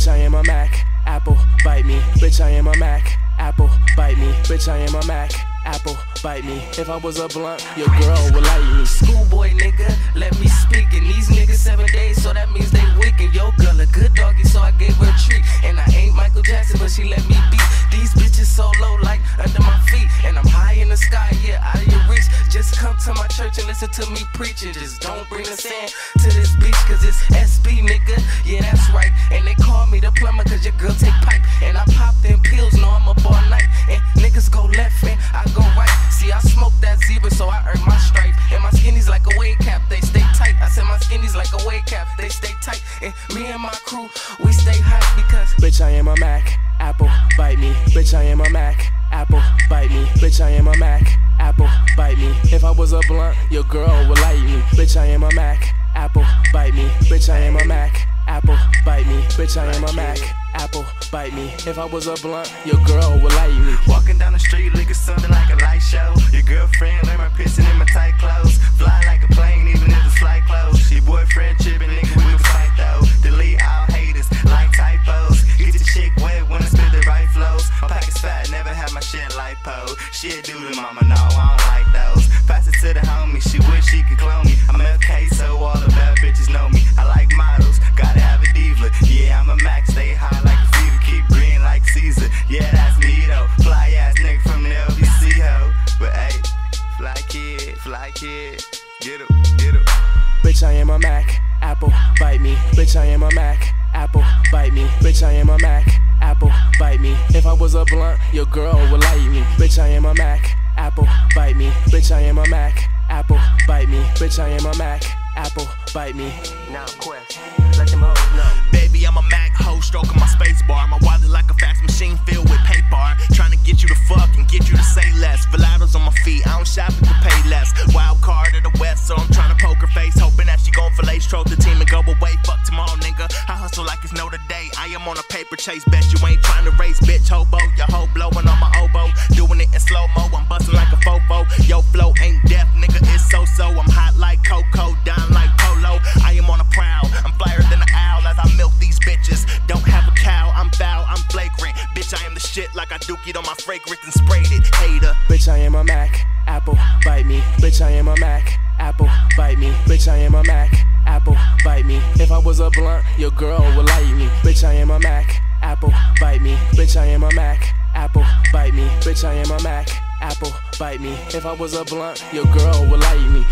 Bitch, I am a Mac. Apple, bite me. Bitch, I am a Mac. Apple, bite me. Bitch, I am a Mac. Apple, bite me. If I was a blunt, your girl would light me. Schoolboy nigga, let me speak. And these niggas 7 days, so that means they wicked. Yo girl a good doggy, so I gave her a treat. And I ain't Michael Jackson, but she let me beat. These bitches so low, like under my feet. And I'm high in the sky, yeah, out of your reach. Just come to my church and listen to me preaching. Just don't bring the sand to this beach, cause it's SB, nigga. Yeah, that's right. And they call me the plumber, cause your girl take pipe. And I pop them pills, know I'm up all night. And niggas go left and I go right. See, I smoke that zebra, so I earn my stripe. And my skinnies like a wave cap, they stay tight. I said my skinnies like a wave cap, they stay tight. And me and my crew, we stay hot because bitch, I am a Mac. Apple, bite me. Bitch, I am a Mac. Apple, bite me. Bitch, I am a Mac. Apple, bite me. If I was a blunt, your girl would light me. Bitch, I am a Mac. Apple, bite me. Bitch, I am a Mac. Apple, bite me. Bitch, I am a Mac. Apple, bite me. If I was a blunt, your girl would light me. Walking down the street looking something like a light show. Your girlfriend learn my pissing in my tight clothes. Fly like a plane even if the flight close. Your boyfriend tripping, nigga, we can fight though. Delete all haters like typos. Get your chick wet when I spit the right flows. My pocket's fat, never had my shit lipo. She a doodle mama, no, I don't like those. Pass it to the homie, she wish she could clone me. I'm FK, so all the bad bitches know me. I like models, gotta have a diva. Yeah, I'm a Mac, stay high like a fever, keep green like Caesar. Yeah, that's me though. Fly ass nigga from the LBC ho. But hey, fly kid, get up, get up. Bitch, I am a Mac. Apple, bite me. Bitch, I am a Mac. Apple, bite me. Bitch, I am a Mac. Apple, bite me. If I was a blunt, your girl would light me. Bitch, I am a Mac. Apple, bite me. Bitch, I am a Mac. Apple, bite me. Bitch, I am a Mac. Apple, bite me. now quest, let them hoes know. Baby, I'm a Mac hoe, stroking my space bar. My wallet like a fax machine filled with paper. Trying to get you to fuck and get you to say less. Velados on my feet, I don't shop it to pay less. Wild card of the West, so I'm trying to poke her face, hoping that she gon' fillet stroke the team and go away. Fuck tomorrow, nigga. I hustle like it's no today. I am on a paper chase, bet you ain't trying to race, bitch hobo. Your hoe blowing on my oboe, doing it in slow mo. I'm busting like a fofo. Yo flow ain't deaf, nigga. It's so. I'm hot like cocoa, down like polo. I am on a prowl. I'm flyer than an owl as I milk these bitches. Don't have a cow, I'm foul, I'm flagrant. Bitch, I am the shit like I dookied on my fragrance and sprayed it. Hater. Bitch, I am a Mac. Apple, bite me. Bitch, I am a Mac. Apple, bite me. Bitch, I am a Mac. Apple, bite me. If I was a blunt, your girl would light me. Bitch, I am a Mac. Apple, bite me. Bitch, I am a Mac. Apple, bite me. Bitch, I am a Mac. Apple, bite me. If I was a blunt, your girl would light me.